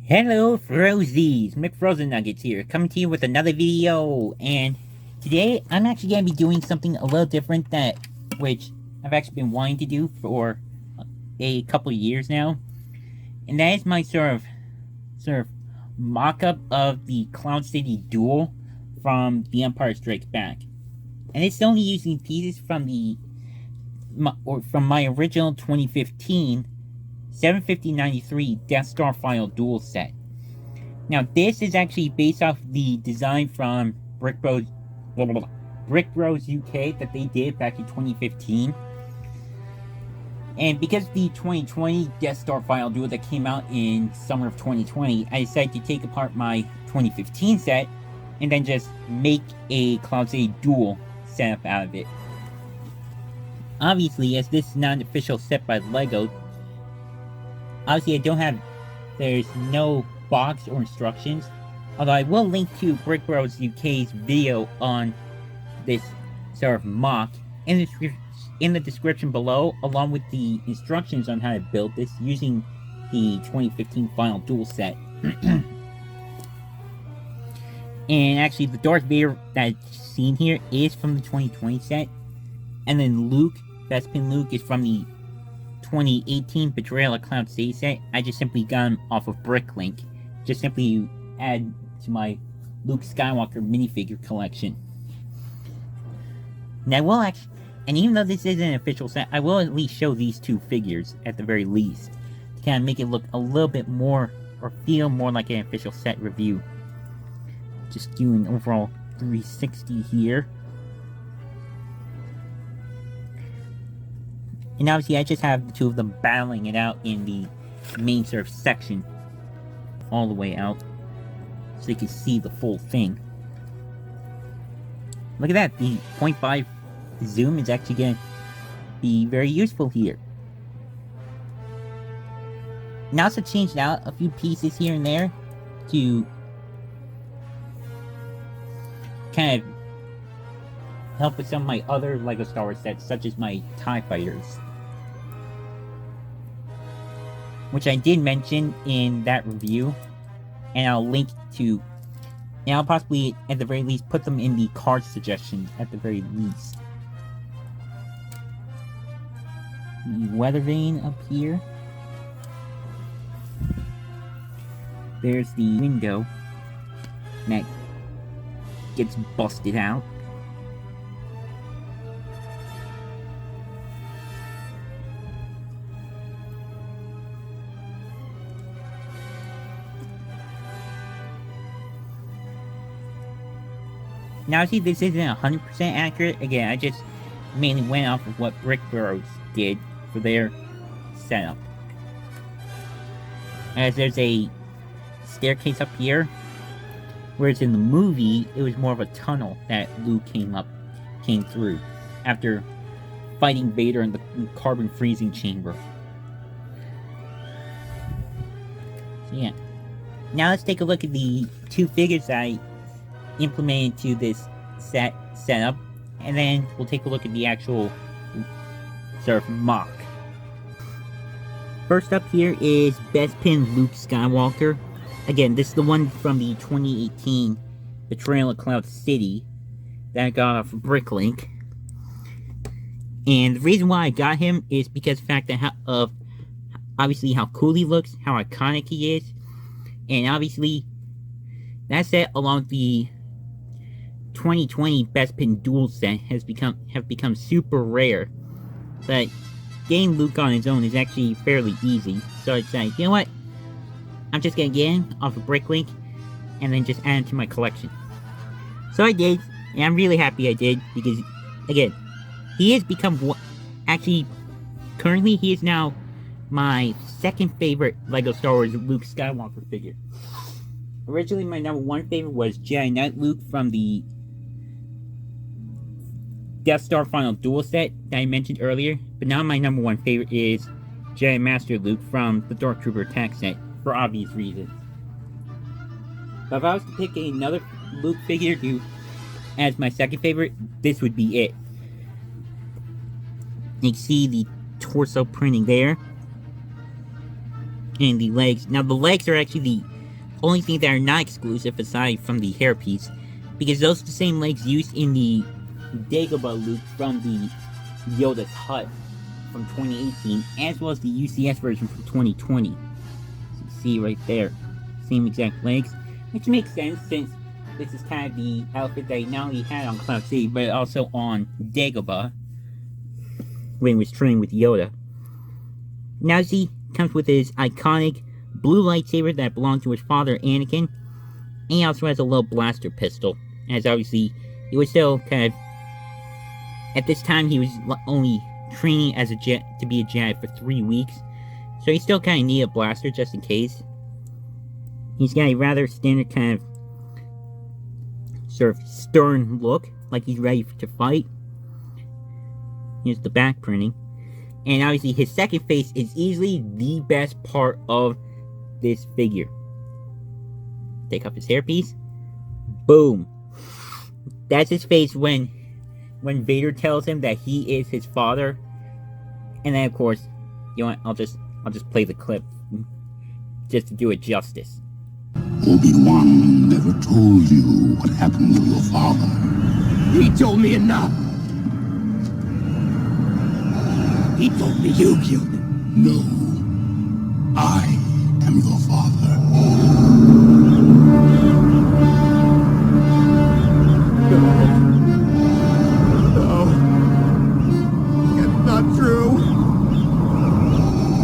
Hello Frozies, McFrozen Nuggets here, coming to you with another video, and today I'm actually going to be doing something a little different which I've actually been wanting to do for a couple of years now, and that is my sort of mock-up of the Cloud City Duel from The Empire Strikes Back. And it's only using pieces from from my original 2015 75093 Death Star Final Duel set. Now, this is actually based off the design from Brick Bros UK that they did back in 2015. And because the 2020 Death Star Final Duel that came out in summer of 2020, I decided to take apart my 2015 set and then just make a Cloud City Duel setup out of it. Obviously, as this is not an official set by LEGO, obviously there's no box or instructions, although I will link to Brick Bros UK's video on this sort of mock in the description below, along with the instructions on how to build this using the 2015 Final Duel set. And actually, the Darth Vader that's seen here is from the 2020 set, and then Luke, Bespin Luke, is from the 2018 Betrayal at Cloud City set. I just simply got him off of Bricklink. Just simply add to my Luke Skywalker minifigure collection. Now, and even though this isn't an official set, I will at least show these two figures at the very least, to kind of make it look a little bit more, or feel more like an official set review. Just do an overall 360 here. And obviously I just have the two of them battling it out in the main sort of section, all the way out, so you can see the full thing. Look at that, the 0.5 zoom is actually going to be very useful here. And I also changed out a few pieces here and there to kind of help with some of my other LEGO Star Wars sets, such as my TIE Fighters, which I did mention in that review, and I'll link to, and I'll possibly, at the very least, put them in the card suggestions, at the very least. The weather vane up here. There's the window that gets busted out. Now, see, this isn't 100% accurate. Again, I just mainly went off of what Brick Bros did for their setup. As there's a staircase up here, whereas in the movie, it was more of a tunnel that Luke came through after fighting Vader in the carbon freezing chamber. So yeah. Now let's take a look at the two figures that I implemented to this setup, and then we'll take a look at the actual sort of mock. First up here is Bespin Luke Skywalker. Again, this is the one from the 2018 Betrayal at Cloud City that I got off of Bricklink. And the reason why I got him is because of the fact that obviously how cool he looks, how iconic he is, and obviously that set, along with the 2020 Bespin Duel set, have become super rare. But getting Luke on his own is actually fairly easy. So it's like, you know what? I'm just gonna get him off of Bricklink and then just add him to my collection. So I did, and I'm really happy I did, because again, he has become actually, currently he is now my second favorite LEGO Star Wars Luke Skywalker figure. Originally, my number one favorite was Jedi Knight Luke from the Death Star Final Duel set that I mentioned earlier, but now my number one favorite is Jedi Master Luke from the Dark Trooper Attack set, for obvious reasons. But if I was to pick another Luke figure as my second favorite, this would be it. You can see the torso printing there. And the legs. Now, the legs are actually only things that are not exclusive aside from the hairpiece, because those are the same legs used in the Dagobah loop from the Yoda's Hut from 2018, as well as the UCS version from 2020. So you see right there, same exact legs, which makes sense since this is kind of the outfit that he not only had on Cloud City, but also on Dagobah when he was training with Yoda. Now he comes with his iconic blue lightsaber that belonged to his father, Anakin, and he also has a little blaster pistol, as obviously he was still kind of, at this time he was only training as to be a Jedi for 3 weeks, so he still kind of needed a blaster just in case. He's got a rather standard kind of sort of stern look, like he's ready to fight. Here's the back printing. And obviously his second face is easily the best part of this figure. Take off his hairpiece. Boom. That's his face when Vader tells him that he is his father. And then of course, you know what, I'll just play the clip just to do it justice. Obi-Wan never told you what happened to your father. He told me enough. He told me you killed him. No. I am your father. No. That's not true.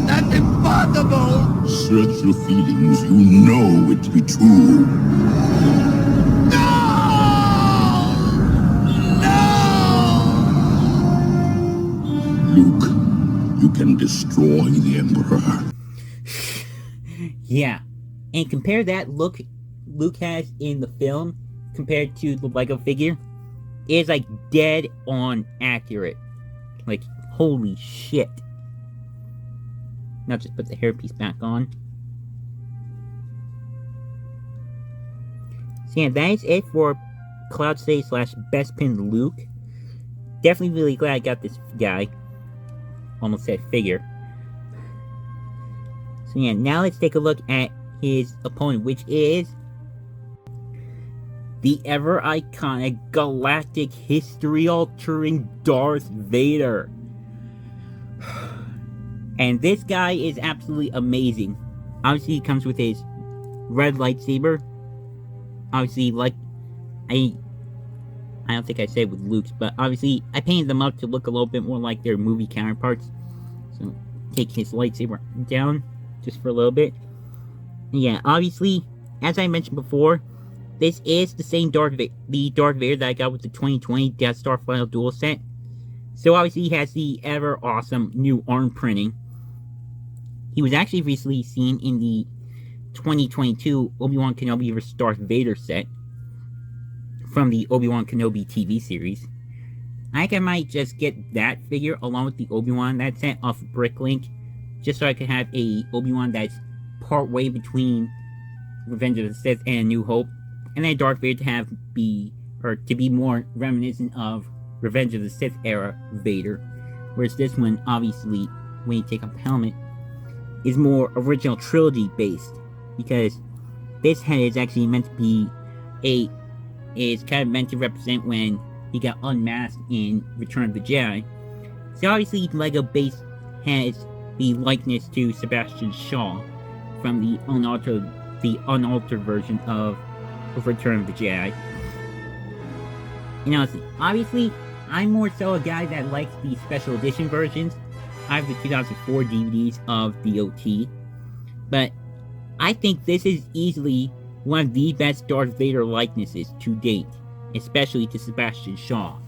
That's impossible. Search your feelings. You know it to be true. Luke, you can destroy the Emperor. Yeah. And compare that look Luke has in the film compared to the Lego figure. It's like dead on accurate. Like, holy shit. Now just put the hairpiece back on. So yeah, that is it for Cloud City / Best Pin Luke. Definitely really glad I got this guy. Almost said figure. So yeah, now let's take a look at his opponent, which is the ever iconic galactic history-altering Darth Vader. And this guy is absolutely amazing. Obviously, he comes with his red lightsaber. Obviously, like, I don't think I said with Luke's, but obviously, I painted them up to look a little bit more like their movie counterparts. So, take his lightsaber down, just for a little bit. And yeah, obviously, as I mentioned before, this is the same Darth Vader that I got with the 2020 Death Star Final Duel set. So obviously, he has the ever awesome new arm printing. He was actually recently seen in the 2022 Obi-Wan Kenobi vs. Darth Vader set from the Obi-Wan Kenobi TV series. I think I might just get that figure along with the Obi-Wan that set off Bricklink, just so I could have a Obi-Wan that's part way between Revenge of the Sith and New Hope, and then Darth Vader to be more reminiscent of Revenge of the Sith era Vader, whereas this one, obviously, when you take off the helmet, is more original trilogy based, because this head is actually meant to be is kind of meant to represent when he got unmasked in Return of the Jedi. So obviously, Lego base has the likeness to Sebastian Shaw from the unaltered version of Return of the Jedi. And honestly, obviously, I'm more so a guy that likes the special edition versions. I have the 2004 DVDs of the OT, but I think this is easily one of the best Darth Vader likenesses to date, especially to Sebastian Shaw.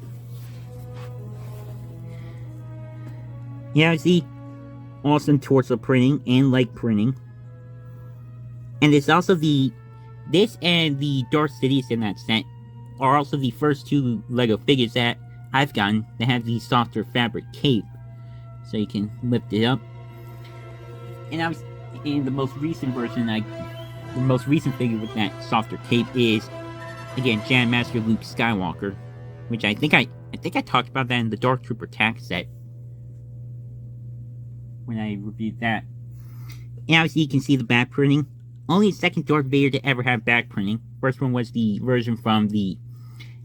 Yeah, see, awesome torso printing and leg printing. And it's also this and the Darth Sidious in that set are also the first two Lego figures that I've gotten that have the softer fabric cape. So you can lift it up. And I was in the most recent version, the most recent figure with that softer cape is, again, Jedi Master Luke Skywalker, which I think I talked about that in the Dark Trooper Tax set when I reviewed that. And obviously you can see the back printing only the second Darth Vader to ever have back printing. First one was the version from the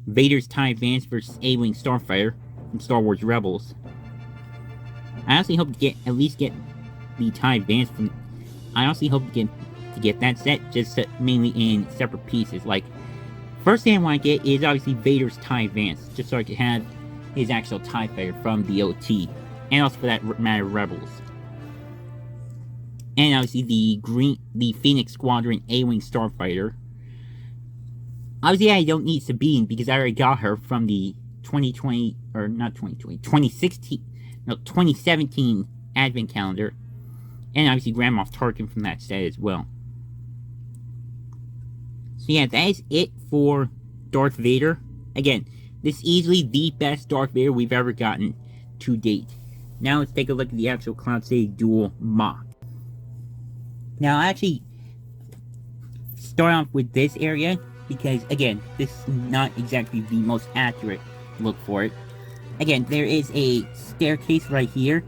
Vader's TIE Advance vs. A-Wing Starfighter from Star Wars Rebels. I honestly hope to at least get the TIE Advance from. I honestly hope to get that set, just mainly in separate pieces. Like, first thing I want to get is obviously Vader's TIE Advance, just so I could have his actual TIE Fighter from the OT, and also for that matter, Rebels. And obviously the Phoenix Squadron A-Wing Starfighter. Obviously I don't need Sabine because I already got her from the 2017 Advent Calendar. And obviously Grand Moff Tarkin from that set as well. So yeah, that is it for Darth Vader. Again, this is easily the best Darth Vader we've ever gotten to date. Now let's take a look at the actual Cloud City Duel MOC. Now, I actually start off with this area because, again, this is not exactly the most accurate look for it. Again, there is a staircase right here.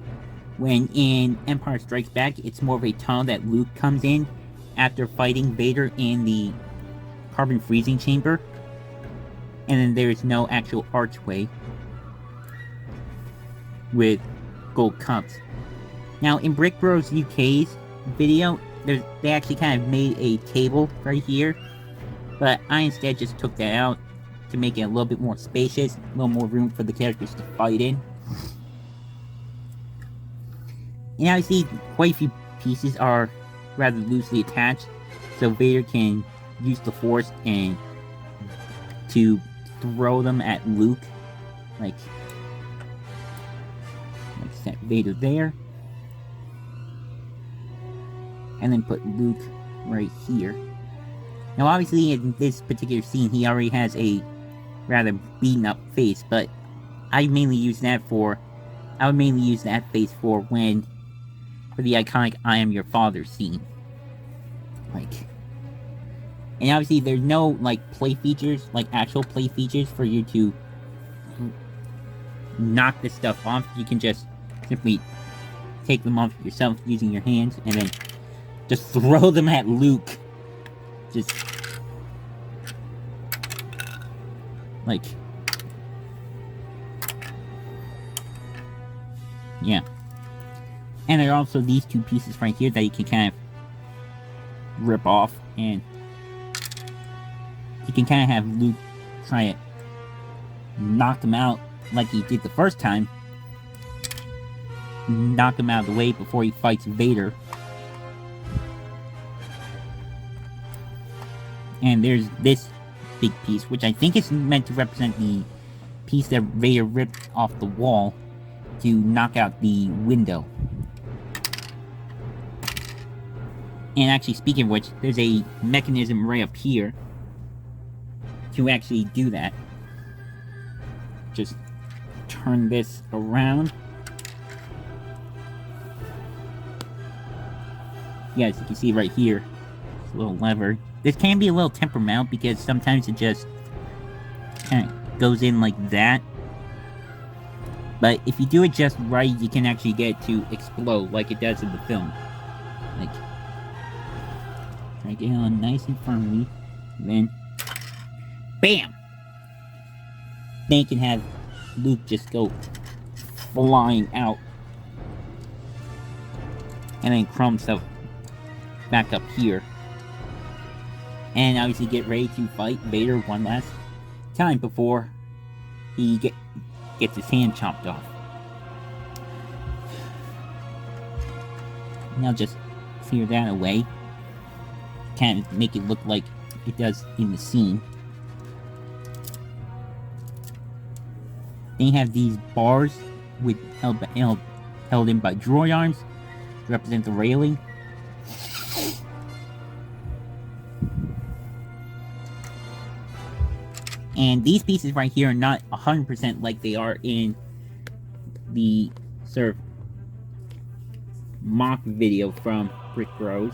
When in Empire Strikes Back, it's more of a tunnel that Luke comes in after fighting Vader in the carbon freezing chamber. And then there is no actual archway with gold cups. Now, in Brick Bros UK's video, they actually kind of made a table right here, but I instead just took that out to make it a little bit more spacious, a little more room for the characters to fight in. And now you see quite a few pieces are rather loosely attached, so Vader can use the Force and to throw them at Luke, like set Vader there. And then put Luke right here. Now obviously in this particular scene he already has a rather beaten up face, but I would mainly use that face for the iconic I am your father scene. And obviously there's no play features, actual play features for you to knock this stuff off. You can just simply take them off yourself using your hands and then just throw them at Luke. Just yeah. And there are also these two pieces right here that you can kind of rip off, and you can kind of have Luke try to knock them out like he did the first time. Knock him out of the way before he fights Vader. And there's this big piece, which I think is meant to represent the piece that Vader ripped off the wall to knock out the window. And actually, speaking of which, there's a mechanism right up here to actually do that. Just turn this around. Yeah, as you can see right here, it's a little lever. This can be a little temperamental because sometimes it just kind of goes in like that. But if you do it just right, you can actually get it to explode like it does in the film. Try to get it on nice and firmly, then BAM! Then you can have Luke just go flying out. And then crawl himself back up here. And obviously get ready to fight Vader one last time before he gets his hand chopped off. Now just clear that away. Kind of make it look like it does in the scene. Then you have these bars with held in by droid arms to represent the railing. And these pieces right here are not 100% like they are in the sort of mock video from Brick Bros.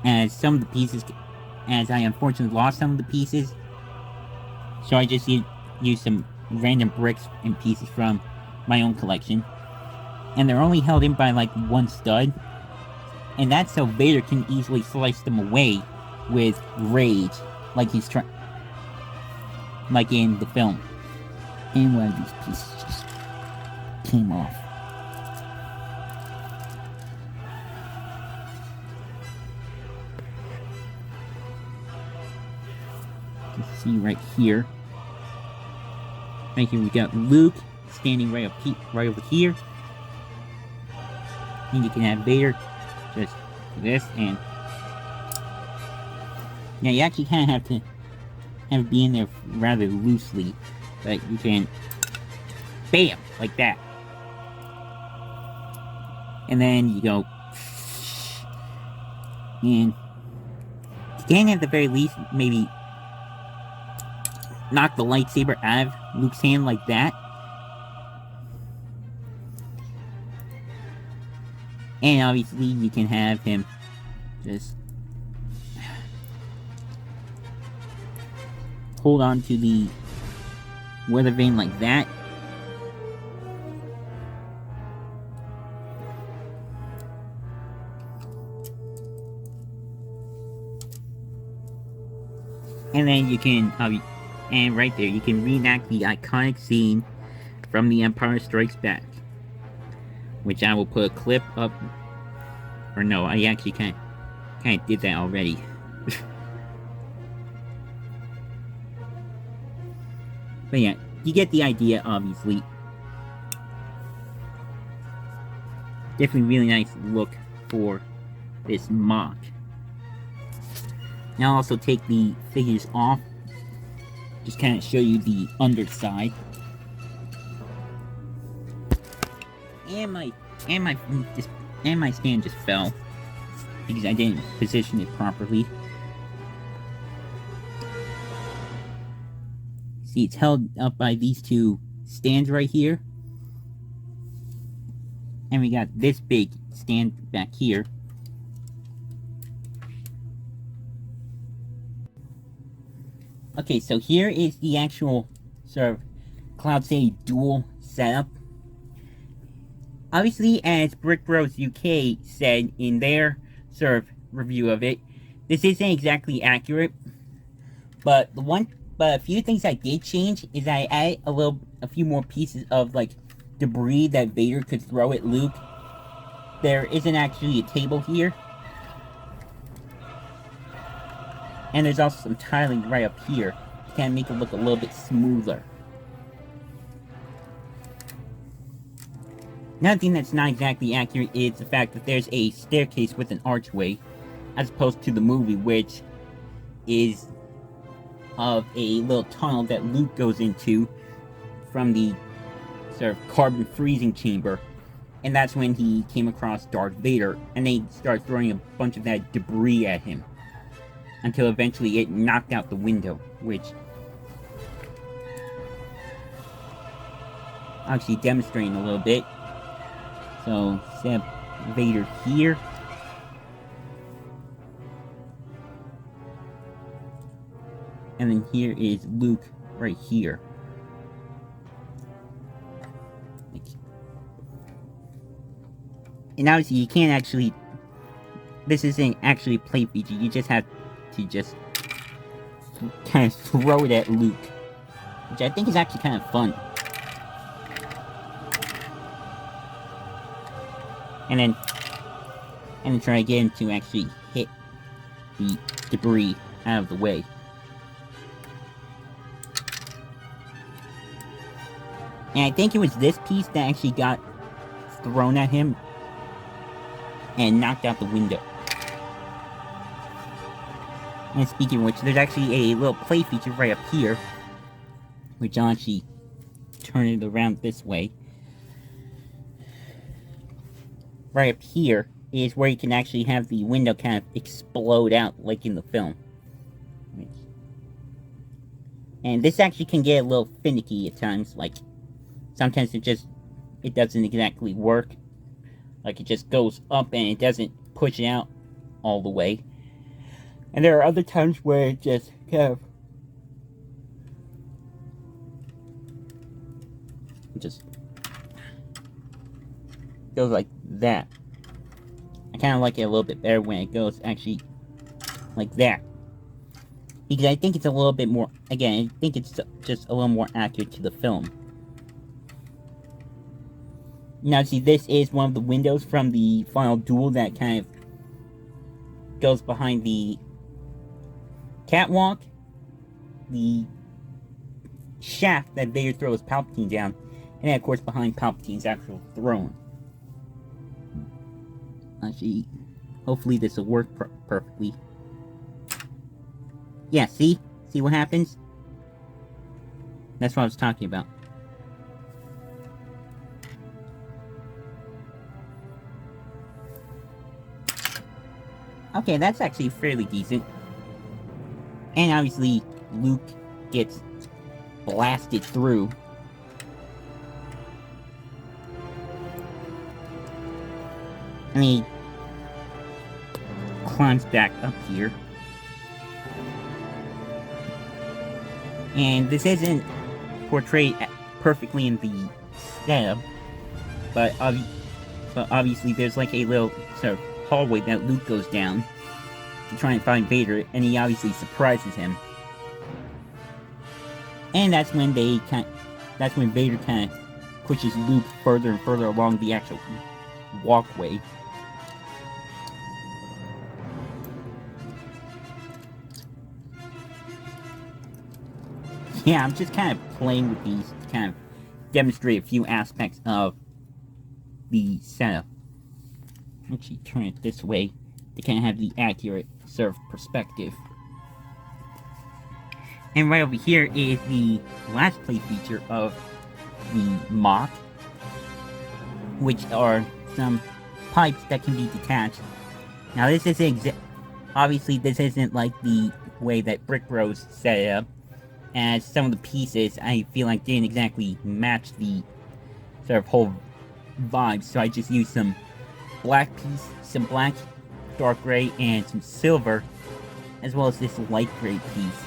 As some of the pieces, as I unfortunately lost some of the pieces, so I just used some random bricks and pieces from my own collection. And they're only held in by one stud. And that's so Vader can easily slice them away with rage, like he's trying, like in the film. And one of these pieces just came off. You can see right here. Right here we got Luke standing right over here. And you can have Vader just this, and yeah, you actually kind of have to have it be in there rather loosely, but you can BAM! Like that. And then you go, and you can at the very least maybe knock the lightsaber out of Luke's hand like that. And obviously you can have him just hold on to the weather vane like that. And then you can, and right there, you can reenact the iconic scene from The Empire Strikes Back. Which I will put a clip up. Or no, I actually kind of did that already. But yeah, you get the idea, obviously. Definitely really nice look for this MOC. Now I'll also take the figures off. Just kind of show you the underside. And my stand just fell because I didn't position it properly. See, it's held up by these two stands right here. And we got this big stand back here. Okay, so here is the actual sort of Cloud City Duel setup. Obviously, as Brick Bros UK said in their sort of review of it, this isn't exactly accurate. But a few things I did change is I added a few more pieces of like debris that Vader could throw at Luke. There isn't actually a table here. And there's also some tiling right up here to kind of make it look a little bit smoother. Another thing that's not exactly accurate is the fact that there's a staircase with an archway, as opposed to the movie, which is of a little tunnel that Luke goes into from the sort of carbon freezing chamber. And that's when he came across Darth Vader, and they started throwing a bunch of that debris at him. Until eventually it knocked out the window, which I'll actually demonstrating a little bit. So, set Vader here. And then here is Luke right here. And obviously you can't actually... This isn't actually a play feature, you just have to just kind of throw it at Luke. Which I think is actually kind of fun. And then try again to actually hit the debris out of the way. And I think it was this piece that actually got thrown at him and knocked out the window. And speaking of which, there's actually a little play feature right up here, which I'll actually turn it around this way. Right up here is where you can actually have the window kind of explode out like in the film. And this actually can get a little finicky at times, like sometimes it doesn't exactly work. Like it just goes up and it doesn't push it out all the way. And there are other times where it just kind of just goes like that. I kind kind of like it a little bit better when it goes actually like that. Because I think it's a little bit more, again, I think it's just a little more accurate to the film. Now see, this is one of the windows from the Final Duel that kind of goes behind the catwalk, the shaft that Vader throws Palpatine down, and then of course behind Palpatine's actual throne. Actually, hopefully this will work perfectly. Yeah, see? See what happens? That's what I was talking about. Okay, that's actually fairly decent. And obviously, Luke gets blasted through. And he climbs back up here. And this isn't portrayed perfectly in the setup, but obviously there's like a little sort of hallway that Luke goes down to try and find Vader, and he obviously surprises him. And that's when Vader kind of pushes Luke further and further along the actual walkway. Yeah, I'm just kind of playing with these to kind of demonstrate a few aspects of the setup. Actually turn it this way to kind of have the accurate sort of perspective. And right over here is the last play feature of the MOC, which are some pipes that can be detached. Now this isn't obviously this isn't like the way that Brick Bros set it up, as some of the pieces I feel like didn't exactly match the sort of whole vibe, so I just used some black piece, some black, dark gray, and some silver, as well as this light gray piece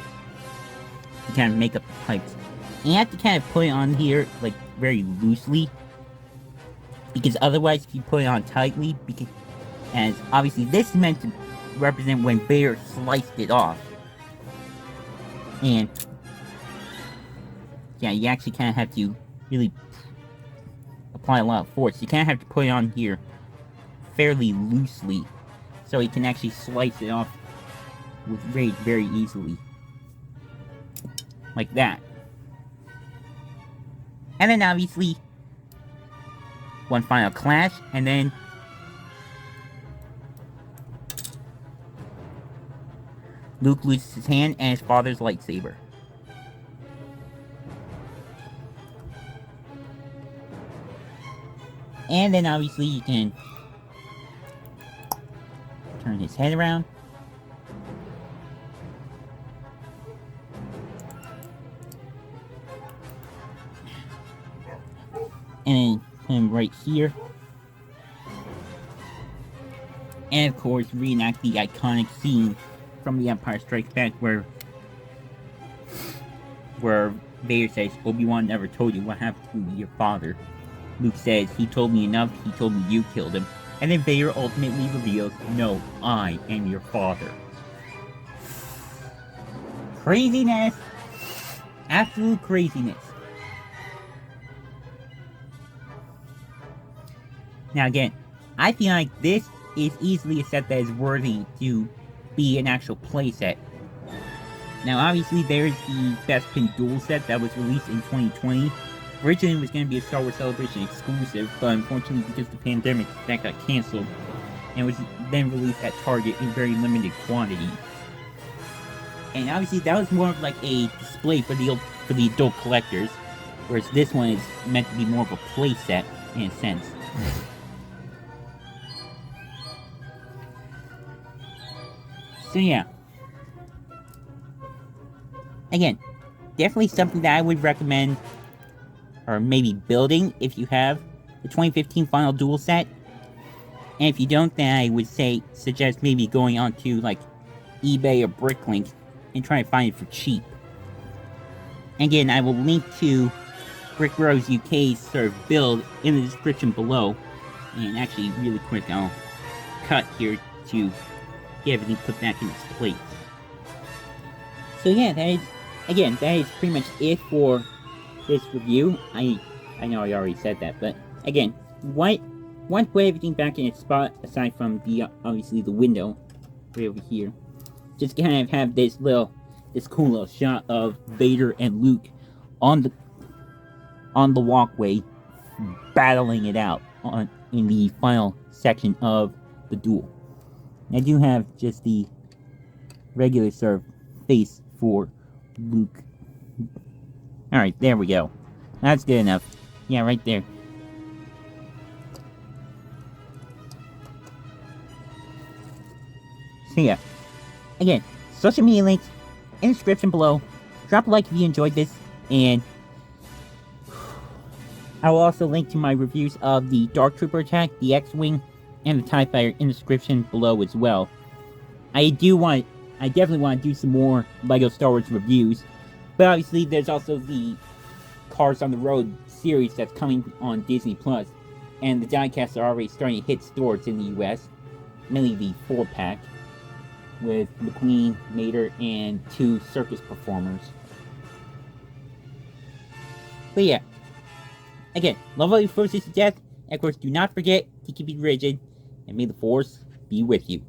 to kind of make up the pipes. And you have to kind of put it on here like very loosely, because otherwise if you put it on tightly, as obviously this is meant to represent when Vader sliced it off, and yeah, you actually kind of have to really apply a lot of force. You kind of have to put it on here fairly loosely, so you can actually slice it off with Raid very easily. Like that. And then obviously, one final clash, and then Luke loses his hand and his father's lightsaber. And then obviously you can turn his head around. And then put him right here. And of course reenact the iconic scene from The Empire Strikes Back where Vader says, "Obi-Wan never told you what happened to your father." Luke says, "He told me enough, he told me you killed him." And then Vader ultimately reveals, "No, I am your father." Craziness! Absolute craziness. Now again, I feel like this is easily a set that is worthy to be an actual playset. Now obviously there's the Bespin Duel set that was released in 2020. Originally it was going to be a Star Wars Celebration exclusive, but unfortunately because of the pandemic, that got cancelled, and was then released at Target in very limited quantity. And obviously that was more of like a display for the adult collectors, whereas this one is meant to be more of a play set in a sense. So yeah. Again, definitely something that I would recommend, or maybe building if you have the 2015 Final Duel set. And if you don't, then I would suggest maybe going on to like eBay or Bricklink and try to find it for cheap. Again, I will link to Brick Bros UK's sort of build in the description below. And actually, really quick, I'll cut here to get everything put back in its place. So yeah, that is pretty much it for this review. I know I already said that, but again, once put everything back in its spot, aside from the obviously the window right over here, just kind of have this cool little shot of Vader and Luke on the walkway battling it out in the final section of the duel. I do have just the regular sort of face for Luke. Alright, there we go. That's good enough. Yeah, right there. So yeah. Again, social media links in the description below. Drop a like if you enjoyed this, and I will also link to my reviews of the Dark Trooper attack, the X-Wing, and the TIE Fighter in the description below as well. I definitely want to do some more LEGO Star Wars reviews, but obviously there's also the Cars on the Road series that's coming on Disney+, and the diecasts are already starting to hit stores in the US, mainly the 4-pack, with McQueen, Mater, and 2 circus performers. But yeah, again, love all your forces to death, and of course do not forget to keep it rigid, and may the Force be with you.